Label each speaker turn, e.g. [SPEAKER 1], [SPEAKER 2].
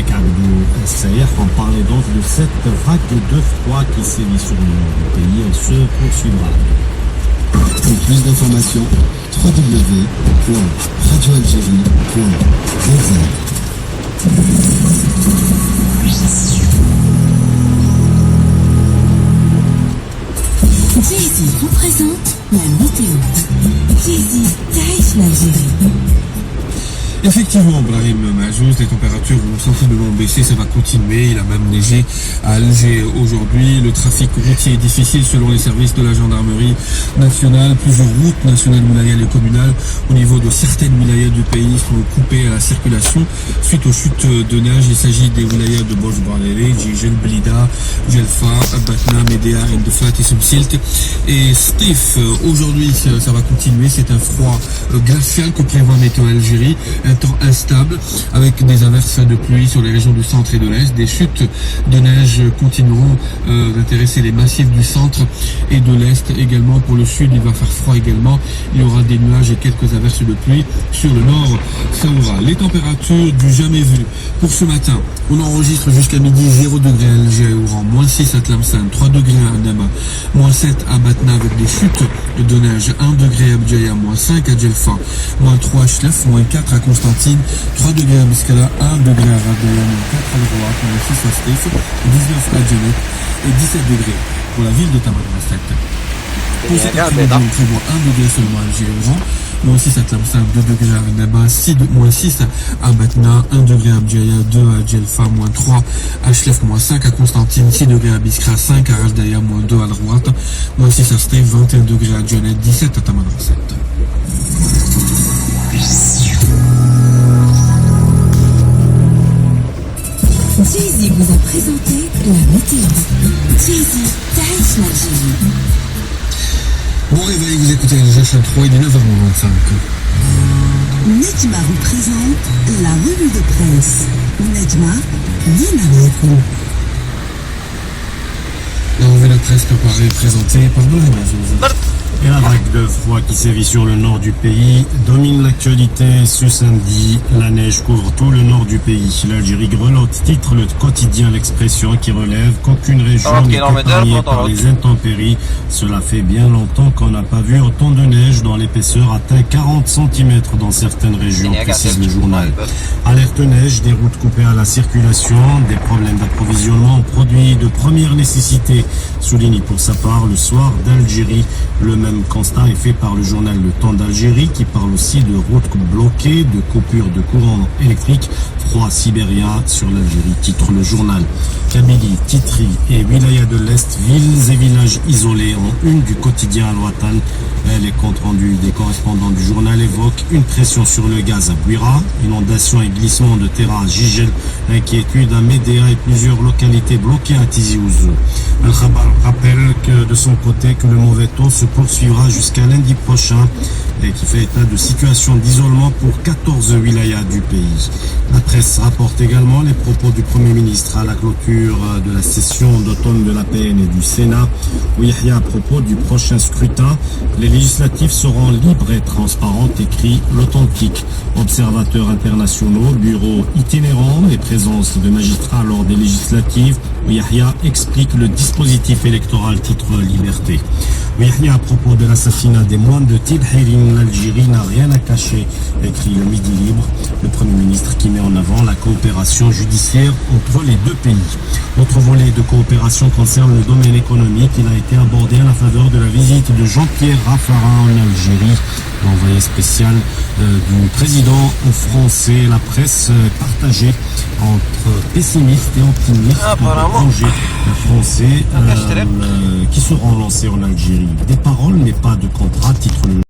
[SPEAKER 1] avec Abdou Sayer. On parlait donc de cette vague de froid qui sévit sur le nord du pays. Elle se poursuivra.
[SPEAKER 2] Pour plus d'informations, www.radioalgérie.org.
[SPEAKER 3] Jay-Z vous présente la météo. Jay-Z, Taïch l'Algérie.
[SPEAKER 4] Effectivement, Brahim Majouz, les températures vont sensiblement baisser, ça va continuer. Il a même neigé à Alger aujourd'hui. Le trafic routier est difficile selon les services de la gendarmerie nationale. Plusieurs routes nationales, wilayas et communales au niveau de certaines wilayas du pays sont coupées à la circulation suite aux chutes de neige. Il s'agit des wilayas de Boj Barlele, Jijel, Blida, Jelfa, Batna, Médéa, Endefat et Subsilt. Et Stif, aujourd'hui, ça va continuer. C'est un froid glacial que prévoit Météo Algérie. Un temps instable avec des averses de pluie sur les régions du centre et de l'est. Des chutes de neige continueront d'intéresser les massifs du centre et de l'est également. Pour le sud, il va faire froid également. Il y aura des nuages et quelques averses de pluie sur le nord. Saoura. Les températures du jamais vu. Pour ce matin, on enregistre jusqu'à midi 0 degrés à Alger et Oran, -6 à Tlemcen, 3 degrés à Annaba, -7 à Batna avec des chutes de neige, 1 degré à Abdjaya, -5 à Djelfa, -3 à Chlef, -4 à Constantine, 3 degrés à Biskala, 1 degré à Radaya, -4 à Leroy, -6 à Stif, 19 à Djanet et 17 degrés pour la ville de Tamanrasset. Pour cet après-midi, on prévoit 1 degré seulement à Alger et Oran, -6 à Tlemcen, 2 degrés à Annaba, -6 à Batna, 1 degré à Abdjaya, 2 à Djelfa, -3 à Chlef, -5 à Constantine, 6 degrés à Biskra, 5 à Radaya, -2 à Leroy, -6 à Stif, 21 degrés à Djanet, 17 à Tamanrasset.
[SPEAKER 3] Jay-Z vous a présenté la météo. Jay-Z, Taïch l'Algérie.
[SPEAKER 4] Bon réveil, vous écoutez le GH3, il est 9h25.
[SPEAKER 3] Nedjma vous présente la revue de presse. Nedjma, Dina Boukou.
[SPEAKER 4] La revue de presse préparée et présentée par Brahim Majouz.
[SPEAKER 1] Et la vague de froid qui sévit sur le nord du pays domine l'actualité ce samedi. La neige couvre tout le nord du pays. L'Algérie grelotte, titre le quotidien L'Expression, qui relève qu'aucune région n'est épargnée par les intempéries. Cela fait bien longtemps qu'on n'a pas vu autant de neige dont l'épaisseur atteint 40 cm dans certaines régions, précise le journal. Alerte neige, des routes coupées à la circulation, des problèmes d'approvisionnement en produits de première nécessité, souligne pour sa part le Soir d'Algérie. Le même constat est fait par le journal Le Temps d'Algérie, qui parle aussi de routes bloquées, de coupures de courant électrique, froid sibérien sur l'Algérie, titre le journal. Kabylie, Titri et Wilaya de l'Est, villes et villages isolés en une du quotidien Al-Watan. Les comptes rendus des correspondants du journal évoquent une pression sur le gaz à Bouira, inondation et glissement de terrain à Jijel, inquiétude à Médéa et plusieurs localités bloquées à Tizi Ouzou. Al-Khabar rappelle que de son côté que le mauvais temps se poursuivra jusqu'à lundi prochain et qui fait état de situation d'isolement pour 14 wilayas du pays. La presse rapporte également les propos du Premier ministre à la clôture de la session d'automne de la PN et du Sénat, où Yahya à propos du prochain scrutin, les législatives seront libres et transparentes, écrit l'Authentique. Observateurs internationaux, bureaux itinérants et présence de magistrats lors des législatives, Yahya explique le dispositif électoral, titre Liberté. Yahya à propos de l'assassinat des moines de Tilhirin, l'Algérie n'a rien à cacher, écrit le Midi Libre. Le Premier ministre qui met en avant la coopération judiciaire entre les deux pays. Autre volet de coopération concerne le domaine économique. Il a été abordé à la faveur de la visite de Jean-Pierre Raffarin en Algérie, l'envoyé spécial du président français. La presse partagée entre pessimistes et optimistes de projets français qui seront lancés en Algérie. Des paroles mais pas de contrat, titre le